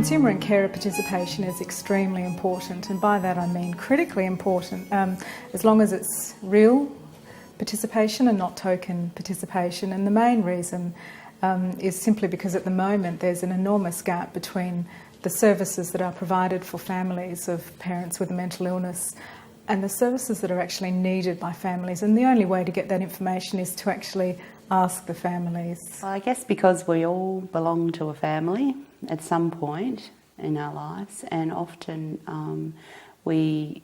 Consumer and carer participation is extremely important, and by that I mean critically important, as long as it's real participation and not token participation. And the main reason is simply because at the moment there's an enormous gap between the services that are provided for families of parents with a mental illness and the services that are actually needed by families. And the only way to get that information is to actually ask the families. I guess because we all belong to a family at some point in our lives, and often we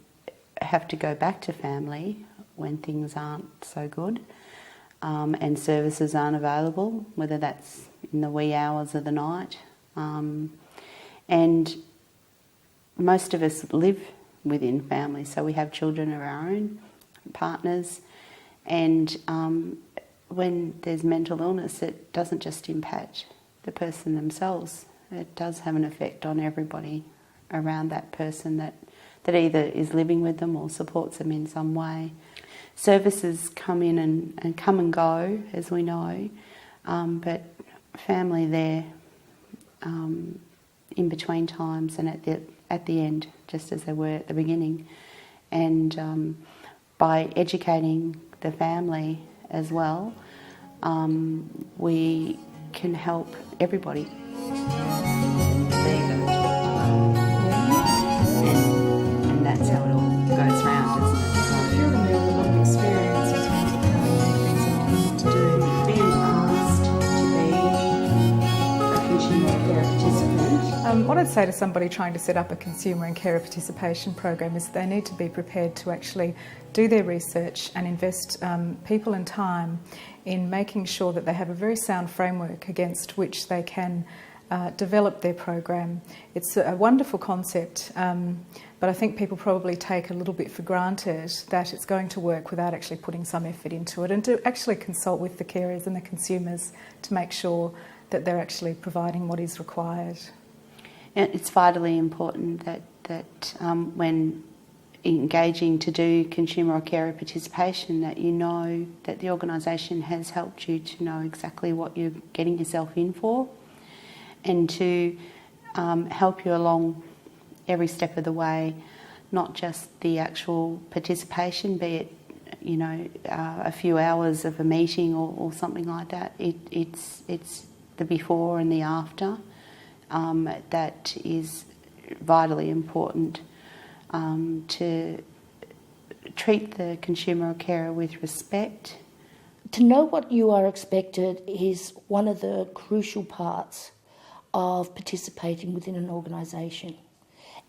have to go back to family when things aren't so good and services aren't available, whether that's in the wee hours of the night. And most of us live within families, so we have children of our own, partners, and when there's mental illness, it doesn't just impact the person themselves. It does have an effect on everybody around that person that either is living with them or supports them in some way. Services come in and come and go, as we know, but family there in between times and at the end, just as they were at the beginning. And by educating the family as well, we can help everybody. And that's how it all goes round, isn't it? So I feel that we have a lot of experience in terms of how things are to do. Being asked to be a consumer care participant. What I'd say to somebody trying to set up a consumer and carer participation program is they need to be prepared to actually do their research and invest people and time in making sure that they have a very sound framework against which they can develop their program. It's a wonderful concept, but I think people probably take a little bit for granted that it's going to work without actually putting some effort into it, and to actually consult with the carers and the consumers to make sure that they're actually providing what is required. It's vitally important that when engaging to do consumer or carer participation, that you know that the organisation has helped you to know exactly what you're getting yourself in for, and to help you along every step of the way, not just the actual participation, be it a few hours of a meeting or something like that. It's the before and the after that is vitally important. To treat the consumer or carer with respect. To know what you are expected is one of the crucial parts of participating within an organisation.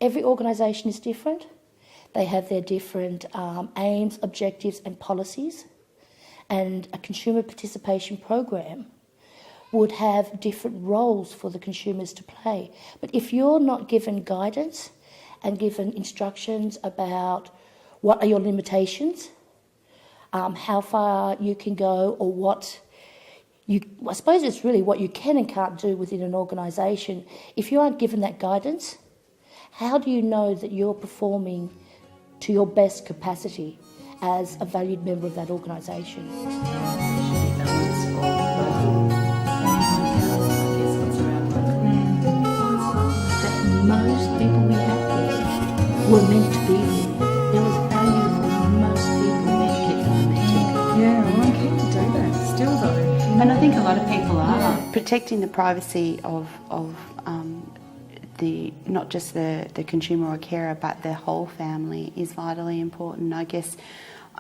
Every organisation is different. They have their different aims, objectives and policies, and a consumer participation program would have different roles for the consumers to play. But if you're not given guidance and given instructions about what are your limitations, how far you can go, or I suppose it's really what you can and can't do within an organisation. If you aren't given that guidance, how do you know that you're performing to your best capacity as a valued member of that organisation? Most people we have there were meant to be there. There was value for most people to keep them. Yeah, well, I'm keen to do that, still though. And I think a lot of people are. Protecting the privacy of not just the consumer or carer, but their whole family is vitally important. I guess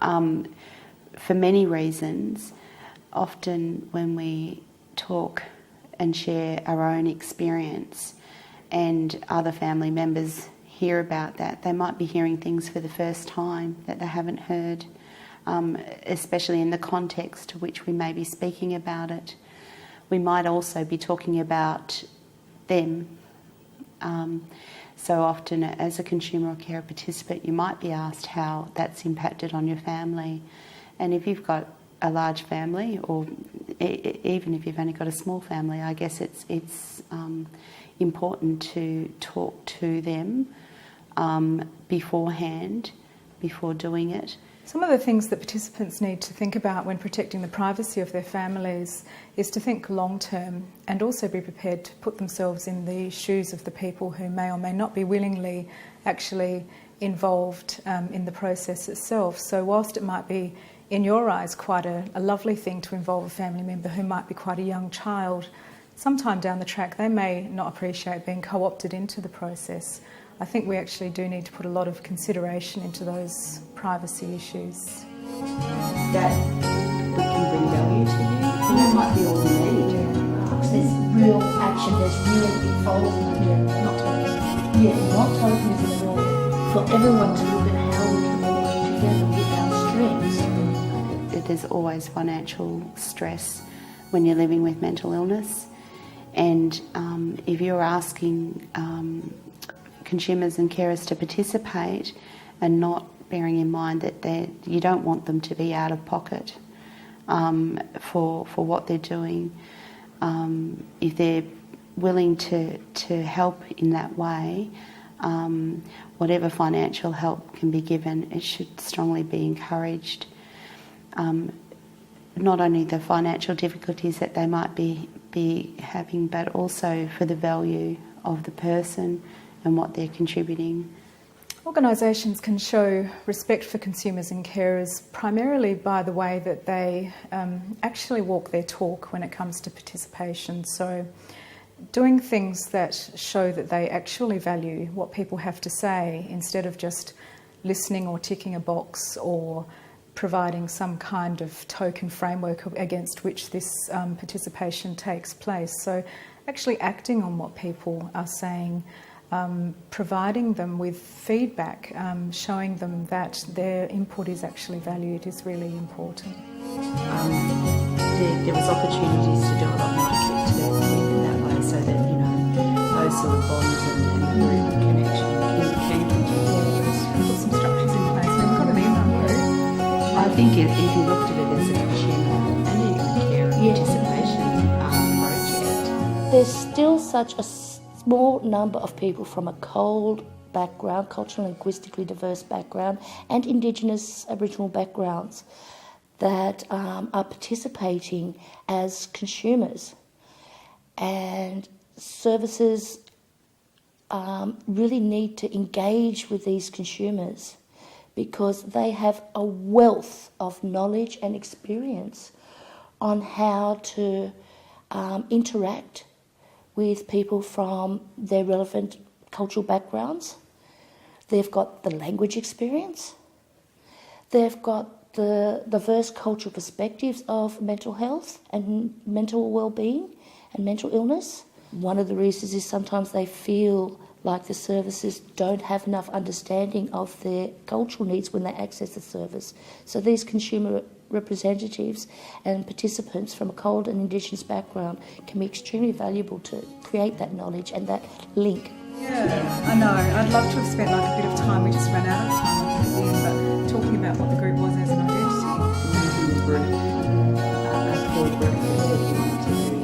for many reasons, often when we talk and share our own experience and other family members hear about that, they might be hearing things for the first time that they haven't heard, especially in the context to which we may be speaking about it. We might also be talking about them. So often as a consumer or carer participant, you might be asked how that's impacted on your family. And if you've got a large family, or even if you've only got a small family, I guess it's important to talk to them beforehand, before doing it, Some of the things that participants need to think about when protecting the privacy of their families is to think long term and also be prepared to put themselves in the shoes of the people who may or may not be willingly actually involved in the process itself. So whilst it might be, in your eyes, quite a lovely thing to involve a family member who might be quite a young child, sometime down the track they may not appreciate being co-opted into the process. I think we actually do need to put a lot of consideration into those privacy issues. That can bring value to you, and that might be all you need. There's real action, there's real involvement. Not tokenism. Yeah, not tokenism at all. For everyone to look at how we can all work together with our strengths. There's always financial stress when you're living with mental illness, and if you're asking consumers and carers to participate and not bearing in mind that you don't want them to be out of pocket for what they're doing, if they're willing to help in that way, whatever financial help can be given, it should strongly be encouraged. Not only the financial difficulties that they might be having, but also for the value of the person and what they're contributing. Organisations can show respect for consumers and carers primarily by the way that they actually walk their talk when it comes to participation. So doing things that show that they actually value what people have to say instead of just listening or ticking a box or providing some kind of token framework against which this participation takes place. So actually acting on what people are saying, providing them with feedback, showing them that their input is actually valued is really important. There was opportunities to do a lot more to keep it that way, so that those sort of bonds and the group connection can continue. Put some structures in place. We've got an email group. I think if you looked at it as a consumer and even a carer participation project, There's still such a small number of people from a cold background, culturally and linguistically diverse background, and Indigenous Aboriginal backgrounds that are participating as consumers. And services really need to engage with these consumers because they have a wealth of knowledge and experience on how to interact with people from their relevant cultural backgrounds. They've got the language experience. They've got the diverse cultural perspectives of mental health and mental well-being and mental illness. One of the reasons is sometimes they feel like the services don't have enough understanding of their cultural needs when they access the service. So these consumer representatives and participants from a cold and Indigenous background can be extremely valuable to create that knowledge and that link. Yeah, I know. I'd love to have spent like a bit of time. We just ran out of time at the end, but talking about what the group was as an identity. the group, a core group that we want to do.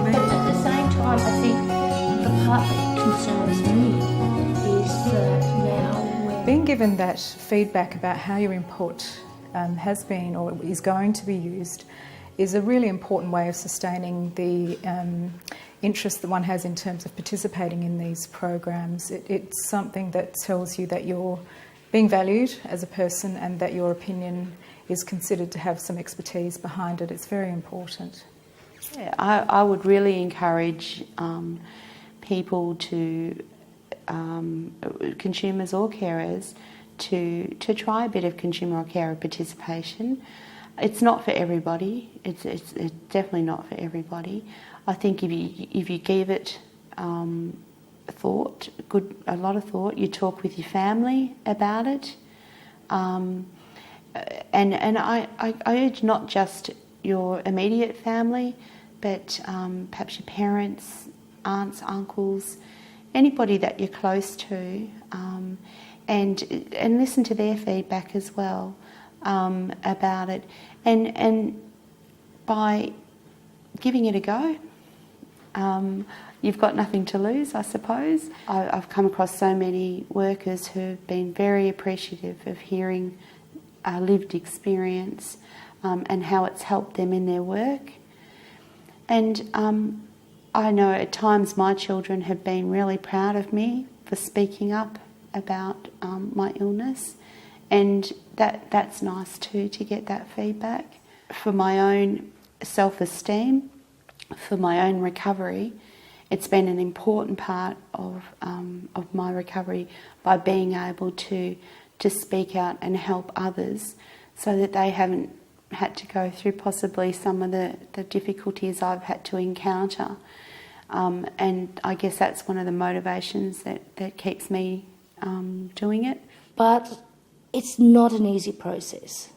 But at the same time, I think the part that concerns me is that now we're Being given that feedback about how your input has been or is going to be used is a really important way of sustaining the interest that one has in terms of participating in these programs. It's something that tells you that you're being valued as a person and that your opinion is considered to have some expertise behind it. It's very important. Yeah, I would really encourage people to, consumers or carers, to try a bit of consumer or carer participation. It's not for everybody. It's definitely not for everybody. I think if you give it thought, a lot of thought, you talk with your family about it, and I urge not just your immediate family, but perhaps your parents, aunts, uncles, anybody that you're close to, and listen to their feedback as well about it, and by giving it a go, you've got nothing to lose, I suppose. I've come across so many workers who've been very appreciative of hearing lived experience and how it's helped them in their work. And I know at times my children have been really proud of me for speaking up about my illness, and that's nice too, to get that feedback. For my own self-esteem, for my own recovery, it's been an important part of my recovery by being able to speak out and help others so that they haven't had to go through possibly some of the difficulties I've had to encounter. And I guess that's one of the motivations that keeps me doing it. But it's not an easy process.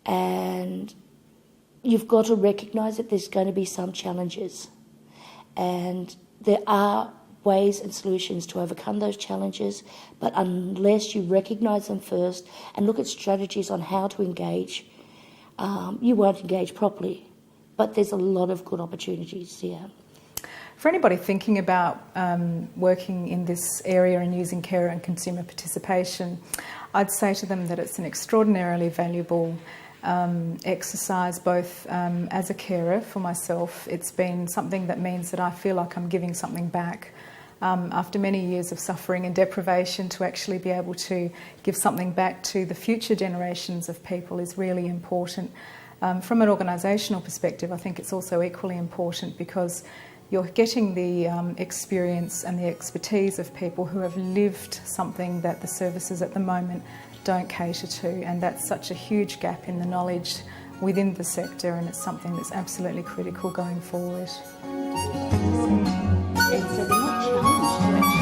And you've got to recognise that there's going to be some challenges. And there are ways and solutions to overcome those challenges, but unless you recognise them first and look at strategies on how to engage, you won't engage properly. But there's a lot of good opportunities here. For anybody thinking about working in this area and using carer and consumer participation, I'd say to them that it's an extraordinarily valuable exercise, both as a carer for myself. It's been something that means that I feel like I'm giving something back. After many years of suffering and deprivation, to actually be able to give something back to the future generations of people is really important. From an organisational perspective, I think it's also equally important because you're getting the experience and the expertise of people who have lived something that the services at the moment don't cater to, and that's such a huge gap in the knowledge within the sector, and it's something that's absolutely critical going forward. And so they're not challenged to actually